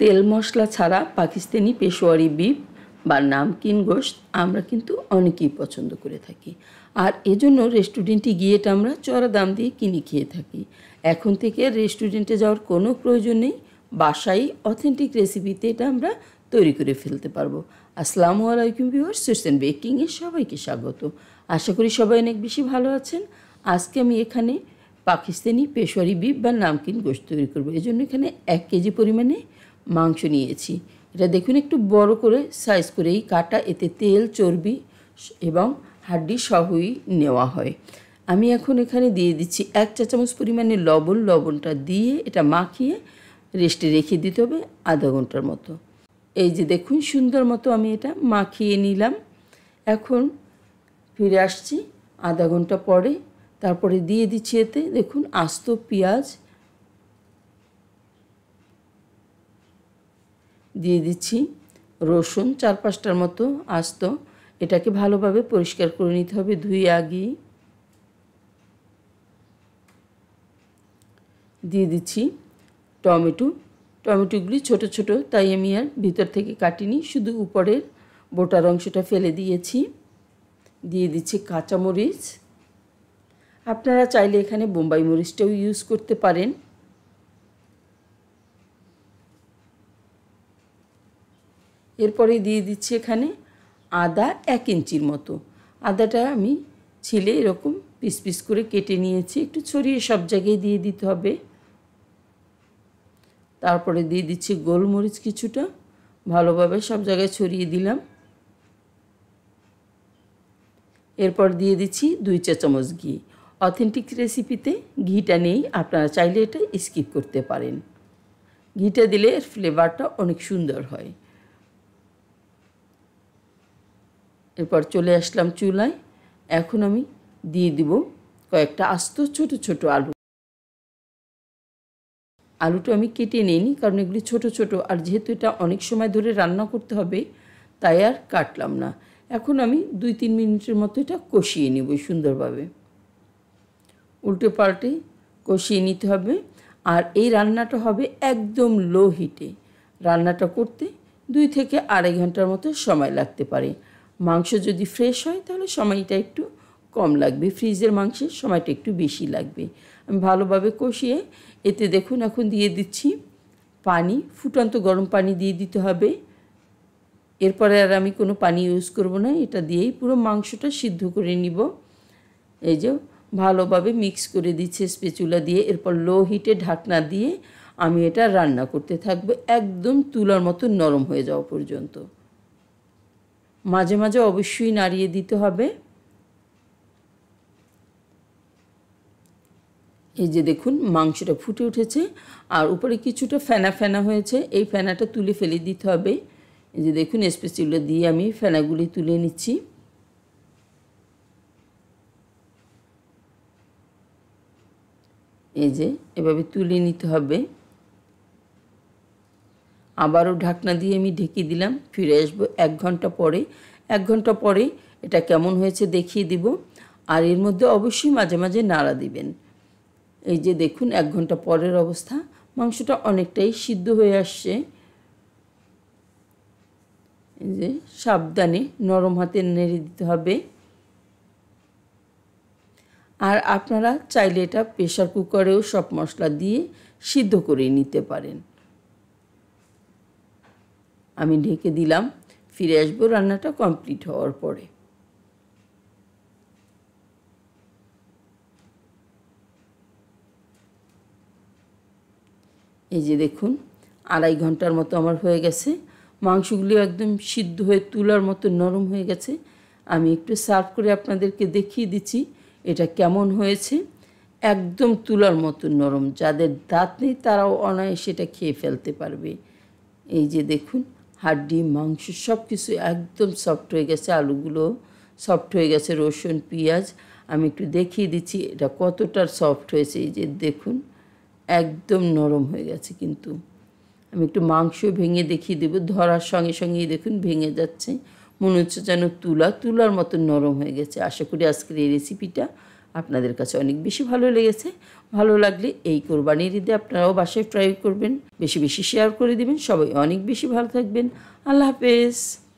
তেল মশলা ছাড়া পাকিস্তানি পেশোয়ারি বিফ বা নামকিন গোশত আমরা কিন্তু অনেকেই পছন্দ করে থাকি। আর এজন্য রেস্টুরেন্টে গিয়ে এটা আমরা চড়া দাম দিয়ে কিনে খেয়ে থাকি। এখন থেকে রেস্টুরেন্টে যাওয়ার কোনো প্রয়োজন নেই, বাসায় অথেন্টিক রেসিপিতে এটা আমরা তৈরি করে ফেলতে পারবো। আসসালামু আলাইকুম ভিউয়ার্স, সুইটস বেকিংয়ে সবাইকে স্বাগত। আশা করি সবাই অনেক বেশি ভালো আছেন। আজকে আমি এখানে পাকিস্তানি পেশোয়ারি বিফ বা নামকিন গোশত তৈরি করবো। এজন্য এখানে 1 কেজি পরিমাণে মাংস নিয়েছি। এটা দেখুন একটু বড় করে সাইজ করেই কাটা, এতে তেল চর্বি এবং হাড্ডি সহই নেওয়া হয়। আমি এখন এখানে দিয়ে দিচ্ছি 1 চা চামচ পরিমাণে লবণ। লবণটা দিয়ে এটা মাখিয়ে রেস্টে রেখে দিতে হবে আধা ঘন্টার মতো। এই যে দেখুন সুন্দর মতো আমি এটা মাখিয়ে নিলাম। এখন ফিরে আসছি আধা ঘন্টা পরে। তারপরে দিয়ে দিচ্ছি এতে দেখুন আস্ত পেঁয়াজ, দিয়ে দিচ্ছি রসুন 4-5টার মতো আস্ত। এটাকে ভালোভাবে পরিষ্কার করে নিতে হবে ধুয়ে আগে। দিয়ে দিচ্ছি টমেটোগুলি ছোট ছোট, তাই আমি আর ভিতর থেকে কাটিনি, শুধু উপরের বোটার অংশটা ফেলে দিয়েছি। দিয়ে দিচ্ছি কাঁচামরিচ, আপনারা চাইলে এখানে বোম্বাই মরিচটাও ইউজ করতে পারেন। এরপরে দিয়ে দিচ্ছি এখানে আদা 1 ইঞ্চির মতো। আদাটা আমি ছিলে এরকম পিস পিস করে কেটে নিয়েছি, একটু ছড়িয়ে সব জায়গায় দিয়ে দিতে হবে। তারপরে দিয়ে দিচ্ছি গোলমরিচ কিছুটা, ভালোভাবে সব জায়গায় ছড়িয়ে দিলাম। এরপর দিয়ে দিচ্ছি 2 চা চামচ ঘি। অথেন্টিক রেসিপিতে ঘিটা নেই, আপনারা চাইলে এটা স্কিপ করতে পারেন। ঘিটা দিলে এর ফ্লেভারটা অনেক সুন্দর হয়। এরপর চলে আসলাম চুলায়। এখন আমি দিয়ে দিব কয়েকটা আস্ত ছোট ছোট আলু। আলুটা আমি কেটে নিইনি, কারণ এগুলি ছোট ছোট, আর যেহেতু এটা অনেক সময় ধরে রান্না করতে হবে তাই আর কাটলাম না। এখন আমি 2-3 মিনিটের মতো এটা কষিয়ে নিব সুন্দরভাবে। উল্টে পাল্টে কষিয়ে নিতে হবে। আর এই রান্নাটা হবে একদম লো হিটে। রান্নাটা করতে 2 থেকে 2.5 ঘন্টার মতো সময় লাগতে পারে। মাংস যদি ফ্রেশ হয় তাহলে সময়টা একটু কম লাগবে, ফ্রিজের মাংসের সময়টা একটু বেশি লাগবে। আমি ভালোভাবে কষিয়ে এতে দেখুন এখন দিয়ে দিচ্ছি পানি, ফুটন্ত গরম পানি দিয়ে দিতে হবে। এরপরে আর আমি কোনো পানি ইউজ করব না, এটা দিয়েই পুরো মাংসটা সিদ্ধ করে নিব। এই যে ভালোভাবে মিক্স করে দিচ্ছে স্প্যাচুলা দিয়ে। এরপর লো হিটে ঢাকনা দিয়ে আমি এটা রান্না করতে থাকবো একদম তুলার মতো নরম হয়ে যাওয়া পর্যন্ত। মাঝে মাঝে অবশ্যই নাড়িয়ে দিতে হবে। এই যে দেখুন মাংসটা ফুটে উঠেছে আর উপরে কিছুটা ফেনা ফেনা হয়েছে, এই ফেনাটা তুলে ফেলে দিতে হবে। এই যে দেখুন স্প্যাচুলা দিয়ে আমি ফেনাগুলি তুলে নিচ্ছি। এই যে এভাবে তুলে নিতে হবে। আবারও ঢাকনা দিয়ে আমি ঢেকে দিলাম। ফিরে আসবো 1 ঘন্টা পরে। 1 ঘন্টা পরে এটা কেমন হয়েছে দেখিয়ে দিব। আর এর মধ্যে অবশ্যই মাঝে মাঝে নাড়া দিবেন। এই যে দেখুন 1 ঘন্টা পরের অবস্থা, মাংসটা অনেকটাই সিদ্ধ হয়ে আসছে। এই যে সাবধানে নরম হাতে নেড়ে দিতে হবে। আর আপনারা চাইলে এটা প্রেসার কুকারেও সব মশলা দিয়ে সিদ্ধ করে নিতে পারেন। আমি ঢেকে দিলাম, ফিরে আসবো রান্নাটা কমপ্লিট হওয়ার পরে। এই যে দেখুন 2.5 ঘন্টার মতো আমার হয়ে গেছে। মাংসগুলি একদম সিদ্ধ হয়ে তুলার মতো নরম হয়ে গেছে। আমি একটু সার্ভ করে আপনাদেরকে দেখিয়ে দিচ্ছি এটা কেমন হয়েছে। একদম তুলার মতো নরম, যাদের দাঁত নেই তারাও অনায়াসে এটা খেয়ে ফেলতে পারবে। এই যে দেখুন হাড্ডি মাংস সব কিছু একদম সফট হয়ে গেছে, আলুগুলো সফট হয়ে গেছে, রসুন পেঁয়াজ। আমি একটু দেখিয়ে দিচ্ছি এটা কতটা সফট হয়েছে। এই যে দেখুন একদম নরম হয়ে গেছে। কিন্তু আমি একটু মাংস ভেঙে দেখিয়ে দেবো, ধরার সঙ্গে সঙ্গেই দেখুন ভেঙে যাচ্ছে, মনে হচ্ছে যেন তুলার মতো নরম হয়ে গেছে। আশা করি আজকের এই রেসিপিটা আপনাদের কাছে অনেক বেশি ভালো লেগেছে। ভালো লাগলে এই কোরবানির ঈদে আপনারাও বাসায় ট্রাই করবেন, বেশি বেশি শেয়ার করে দিবেন। সবাই অনেক বেশি ভালো থাকবেন। আল্লাহ হাফেজ।